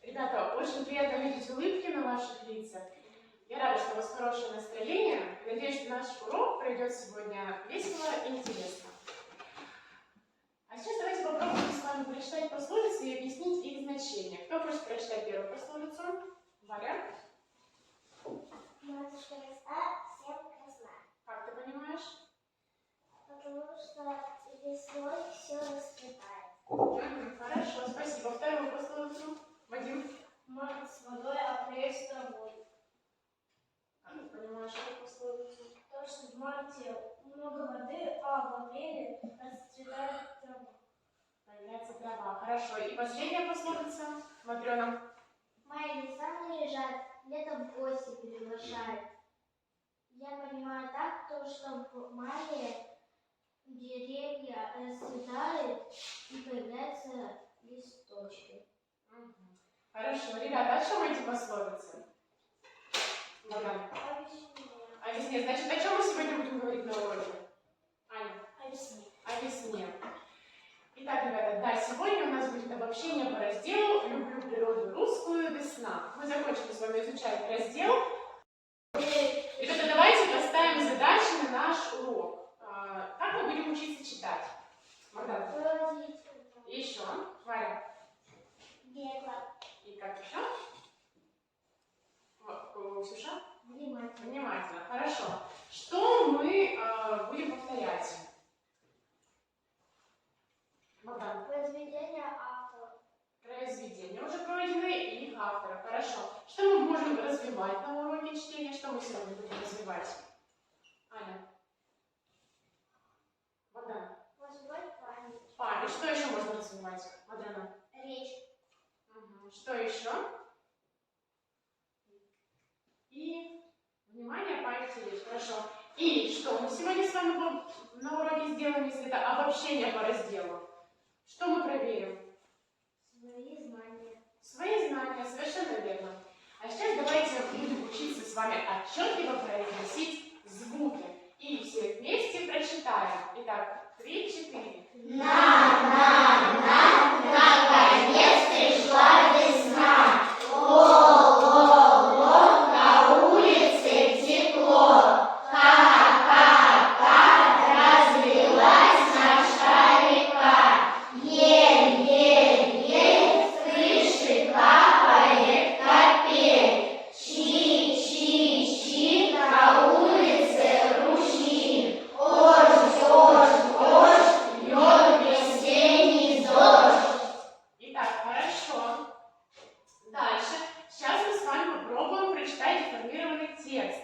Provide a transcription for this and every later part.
Ребята, очень приятно видеть улыбки на ваших лицах. Я рада, что у вас хорошее настроение. Надеюсь, что наш урок пройдет сегодня весело и интересно. А сейчас давайте попробуем с вами прочитать пословицы и объяснить их значение. Кто хочет прочитать первую пословицу? Варя? Матушка весна всем красна. Как ты понимаешь? Потому что весной все расцветает. Хорошо, спасибо. Вторую пословицу. Вадим? Март с водой, апрель с травой. Как ты понимаешь эту пословицу? То, что в марте много воды, а в апреле расцветает трава. Появляется трава. Хорошо. И последняя пословица. Матрёна? Мои леса наряжают, летом в гости приглашают. Я понимаю так, то, что в мае деревья расцветают и появляются листочки. Хорошо. Ребята, о чем эти пословицы? Богдан? О О весне. Значит, о чем мы сегодня будем говорить на уроке? Аня? О весне. О весне. Итак, ребята, да, сегодня у нас будет обобщение по разделу «Люблю природу русскую. Весна». Мы закончили с вами изучать раздел. Ребята, давайте поставим задачи на наш урок. Как мы будем учиться читать? Богдан? Еще. Варя? И как еще? Ксюша? Внимательно. Внимательно. Хорошо. Что мы будем повторять? Богдан? Произведение автора. Произведения уже пройдены и их автора. Хорошо. Что мы можем развивать на уроке чтения? Что мы сегодня будем развивать? Аня? Богдан? Развивать память. Память. Что еще можно развивать? Мадрана? Речь. Что еще? И внимание, память и речь. Хорошо. И что мы сегодня с вами на уроке сделаем, если это обобщение по разделу? Что мы проверим? Свои знания. Свои знания, совершенно верно. А сейчас давайте будем учиться с вами отчетливо произносить звуки. И все вместе прочитаем. Итак, 3-4. Наконец пришла весна. О, на улице тепло. Как разлилась наша река. Ель, с крыши капает капель. Чи, на улице ручьи. Ожь, льет весенний дождь. Итак, хорошо. Дальше. Сейчас мы с вами попробуем прочитать деформированный текст.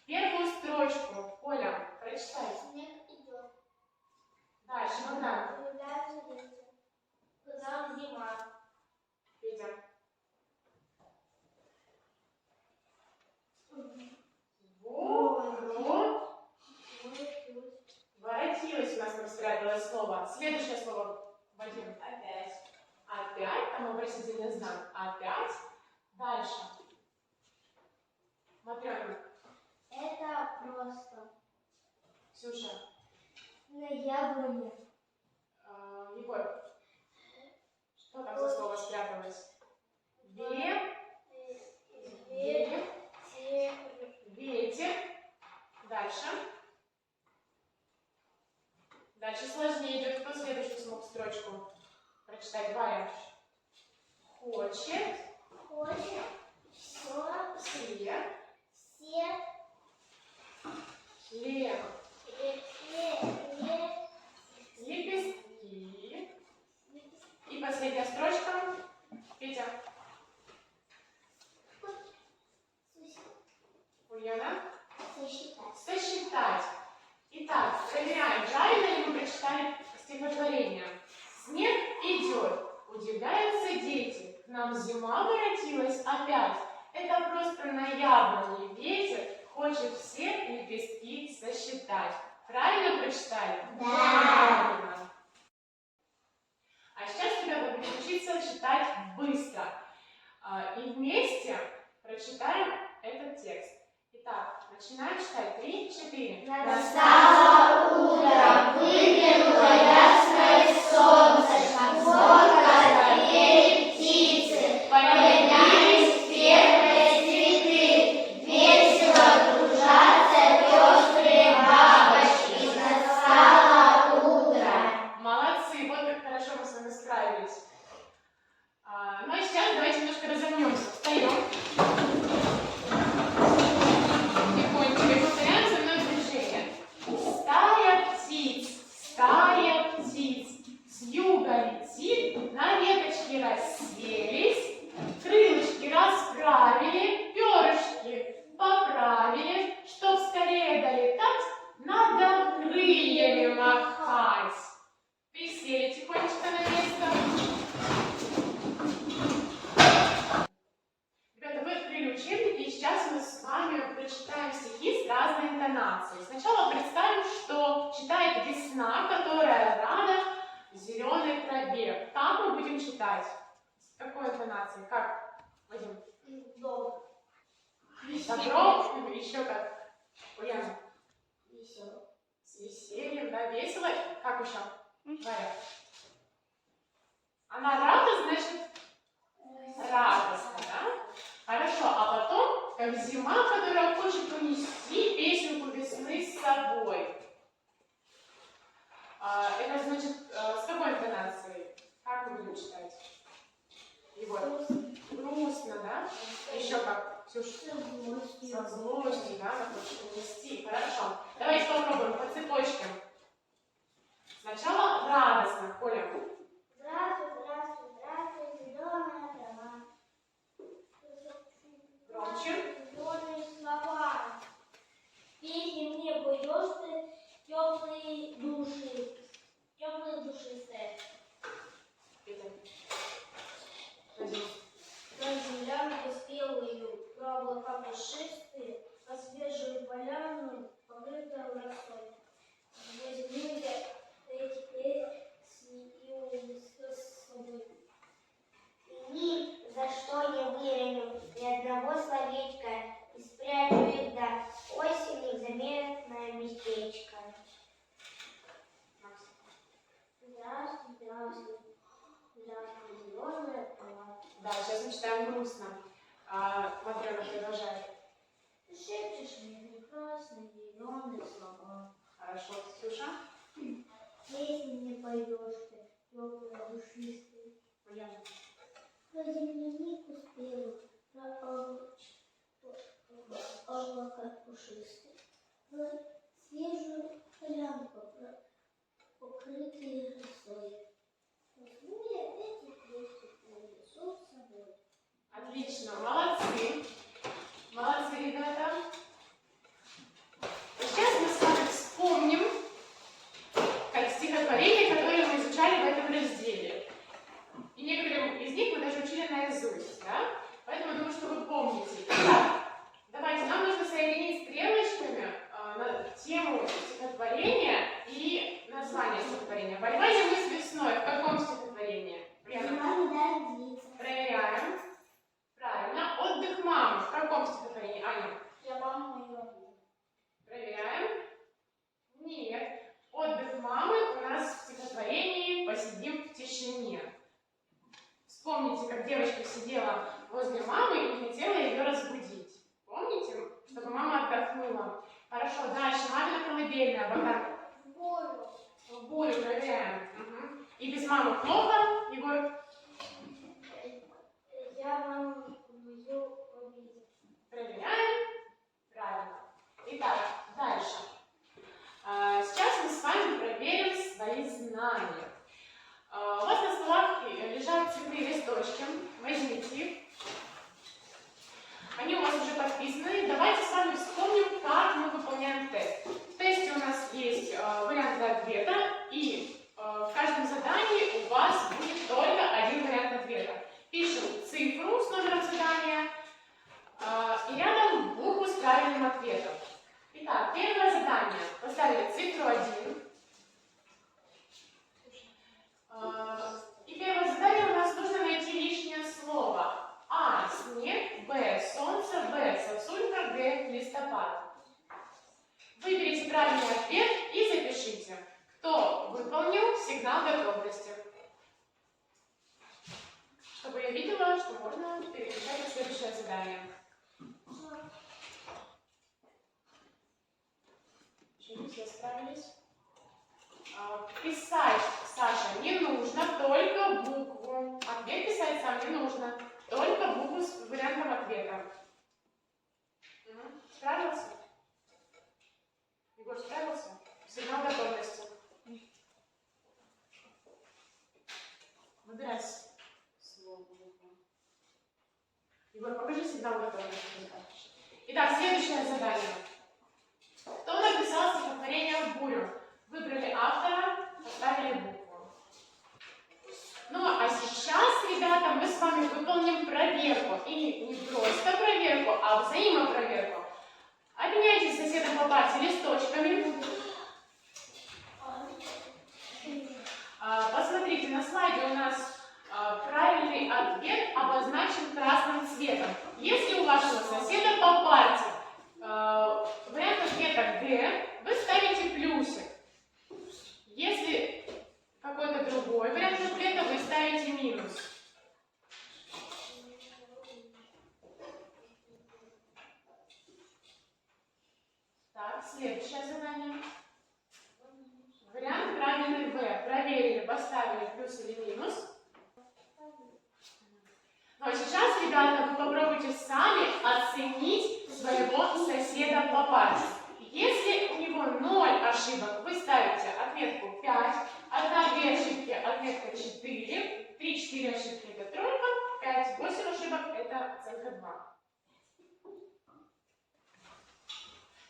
Первую строчку. Оля, прочитай. Снег идет. Дальше, Богдан. Появляется ветер. Сказал зима. Петя. Воротилась у нас там спряталось слово. Следующее слово, Вадим. Опять. Опять, там вопросительный знак. Опять. Дальше. Матрёна. Это просто. Ксюша. На яблоне. Егор. Что там за слово спряталось? Ветер. Дальше. Дальше сложнее идет. Кто следующую смог строчку прочитать? Варя. Хочет. Все. Лепестки. И последняя строчка. Петя. Ульяна. Сосчитать. Итак, проверяем, правильно ли мы прочитали стихотворение. Снег идет, удивляются дети. К нам зима воротилась опять. Это просто на яблоне ветер хочет все лепестки сосчитать. Правильно прочитали? Да. Правильно. А сейчас, ребята, будем учиться читать быстро. И вместе прочитаем этот текст. Итак, Начинаем читать. 3, 4. Настало утро, выглянуло ясное солнышко, звонко запели птицы, появились первые цветы, весело кружатся пестрые бабочки. Настало утро. Молодцы, вот как хорошо мы с вами справились. Ну а сейчас давайте немножко разомнемся. Встаем. Тихонечко и повторяем за мной движение. Стая птиц с юга летит, на веточке расселись, крылышки расправили, перышки поправили, чтоб скорее долетать, надо крыльями махать. Присели тихонечко на место. Ребята, вы открыли учебники, и сейчас мы с вами прочитаем стихи с разной интонацией. Сначала представим, что читает весна, которая рада зеленой траве. Как мы будем читать? С какой интонацией? Как? Вадим? Добро. Добро? Еще как? Ульяна? Весело. С весельем, да, весело. Как еще? Варя? Она рада, значит, радостно, да? Хорошо, а потом, как зима, которая хочет унести песенку весны с собой. Это значит, с какой интонацией? Как мы будем читать? Егор? Грустно, да? Еще как? Ксюша? Со злостью, да? Она хочет унести. Хорошо. Давайте попробуем по цепочкам. Сначала радостно. Коля. Здравствуй, здравствуй, здравствуй, зеленая трава. Громче. Зеленые слова. Песни мне поешь ты, теплые души Петя. Вадим. на землянку спелую, про облака пушистые, по свежую поляну, покрытую росой. Возьму я теперь с собой. И ни за что не выроню ни одного словечка и спрячу их до осени в заметное местечко. Здравствуй, здравствуй, здравствуй, зеленая трава. Да, сейчас мы читаем грустно. Матрёна продолжает. Ты шепчешь мне прекрасные зеленые слова. Хорошо, Ксюша. Песни мне поешь ты, теплые душистые. Ульяна. Про землянику спелую, про облака пушистые, про свежую полянку, про покрытые росой. Возьму я эти песни, принесу с собой. Отлично, молодцы. Молодцы, ребята. Сейчас мы с вами вспомним как стихотворения, которые мы изучали в этом разделе. И некоторые из них мы даже учили наизусть, да? Поэтому я думаю, что вы помните. Итак, давайте, нам нужно соединить стрелочками тему стихотворения и название стихотворения. Борьба зимы с весной. В каком стихотворении? Проверяем. Правильно. Отдых мамы. В каком стихотворении? Аня? Я маму ее люблю. Проверяем. Нет. Отдых мамы у нас в стихотворении «Посидим в тишине». Вспомните, как девочка сидела возле мамы и не хотела ее разбудить. Помните? Чтобы мама отдохнула. Хорошо, дальше. Мамина колыбельная. Богдан. В бурю. В бурю проверяем. Угу. И без мамы плохо, Егор? Я маму мою обидел. Проверяем. Правильно. Итак, дальше. Сейчас мы с вами проверим свои знания. У вас на столах лежат цветные листочки. Возьмите их. Они у вас уже подписаны. Давайте с вами вспомним, как мы выполняем тест. В тесте у нас есть варианты ответа, и в каждом задании у вас будет только Отлично, все справились. Писать, Саша, не нужно, только букву. Ответ писать сам не нужно, только букву с вариантом ответа. Справился? Егор, справился? Сигнал готовности. Выбирай слово. Егор, покажи сигнал готовности. Итак, следующее задание. Кто написал стихотворение в бурю? Выбрали автора, поставили букву. Ну, а сейчас, ребята, мы с вами выполним проверку. И не просто проверку, а взаимопроверку. Обменяйтесь с соседом по парте листочками. Посмотрите, на слайде у нас правильный ответ обозначен красным цветом. Если у вашего соседа по парте вариант ответа Г, вы ставите плюсик. Если какой-то другой вариант ответа, вы ставите минус. Так, следующее задание. Вариант правильный В. Проверили, поставили плюс или минус. Ну а сейчас, ребята, вы попробуйте сами оценить своего соседа по парте. Если у него 0 ошибок, вы ставите отметку 5, 1-2 ошибки, отметка 4, 3-4 ошибки это тройка, 5-8 ошибок это оценка 2.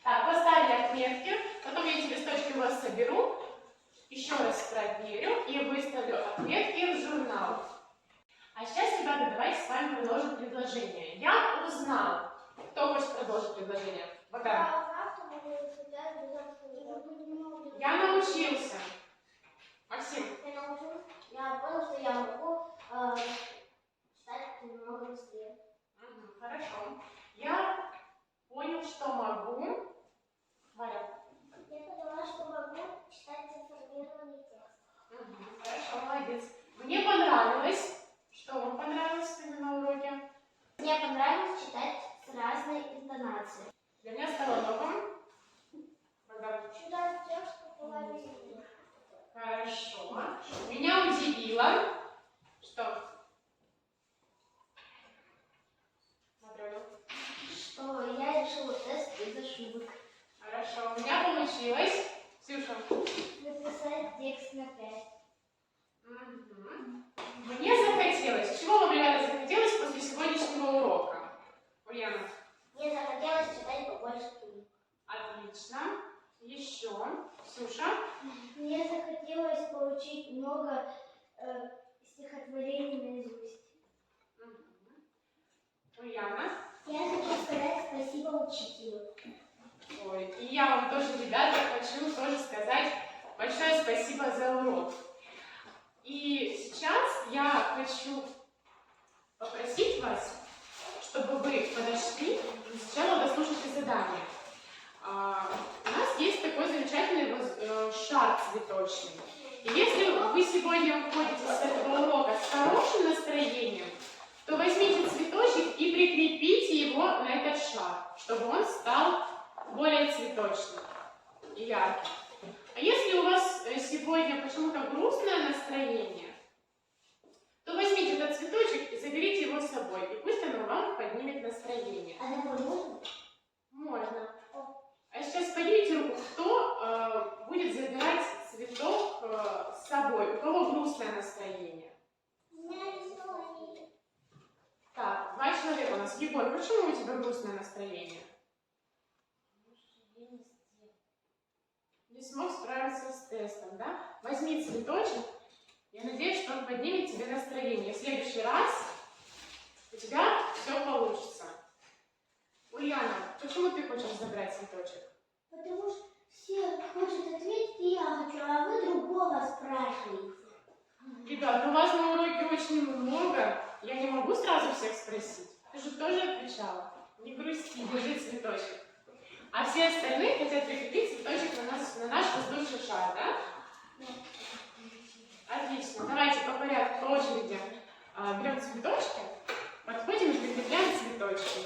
Так, поставили отметки, потом я эти листочки у вас соберу, еще раз проверю и выставлю отметки в журнал. А сейчас, ребята, давайте с вами продолжим предложение. Я узнал. Кто хочет продолжить предложение? Богдан. Я научился. Максим. Я понял, что я могу читать немного быстрее. Хорошо. Я понял, что могу. Варя. Я поняла, что могу читать информированный текст. Хорошо, молодец. Мне понравилось. Что вам понравилось сегодня на уроке? Мне понравилось читать с разной интонацией. Для меня стало новым. Читать текст по половине. Хорошо. Меня удивило. Что? Смотрю. Что я решила тест без ошибок. Хорошо. У меня получилось. Ксюша. Написать текст на 5. Мне захотелось. Чего вам, ребята, захотелось после сегодняшнего урока? Ульяна. Мне захотелось читать побольше книг. Отлично. Еще. Ксюша. Мне захотелось получить много стихотворений наизусть. Ульяна. Я хочу сказать спасибо учителю. Ой, и я вам тоже, ребята, хочу тоже сказать большое спасибо за урок. И сейчас я хочу попросить вас, чтобы вы подошли и сначала дослушайте задание. У нас есть такой замечательный шар цветочный. И если вы сегодня уходите с этого урока с хорошим настроением, то возьмите цветочек и прикрепите его на этот шар, чтобы он стал более цветочным и ярким. А если у вас сегодня почему-то грустное настроение, то возьмите этот цветочек и заберите его с собой, и пусть оно вам поднимет настроение. А такой можно? Можно. А сейчас поднимите руку, кто будет забирать цветок с собой, у кого грустное настроение. Так, 2 человека у нас. Егор, почему у тебя грустное настроение? Не смог справиться с тестом, да? Возьми цветочек. Я надеюсь, что он поднимет тебе настроение. В следующий раз у тебя все получится. Ульяна, почему ты хочешь забрать цветочек? Потому что все хотят ответить, и я хочу, а вы другого спрашиваете. Ребят, у вас на уроке очень много. Я не могу сразу всех спросить. Ты же тоже отвечала. Не грусти, держи цветочек. А все остальные хотят прикрепить цветочек на наш воздушный шар, да? Отлично. Давайте по порядку, по очереди берем цветочки, подходим и прикрепляем цветочки.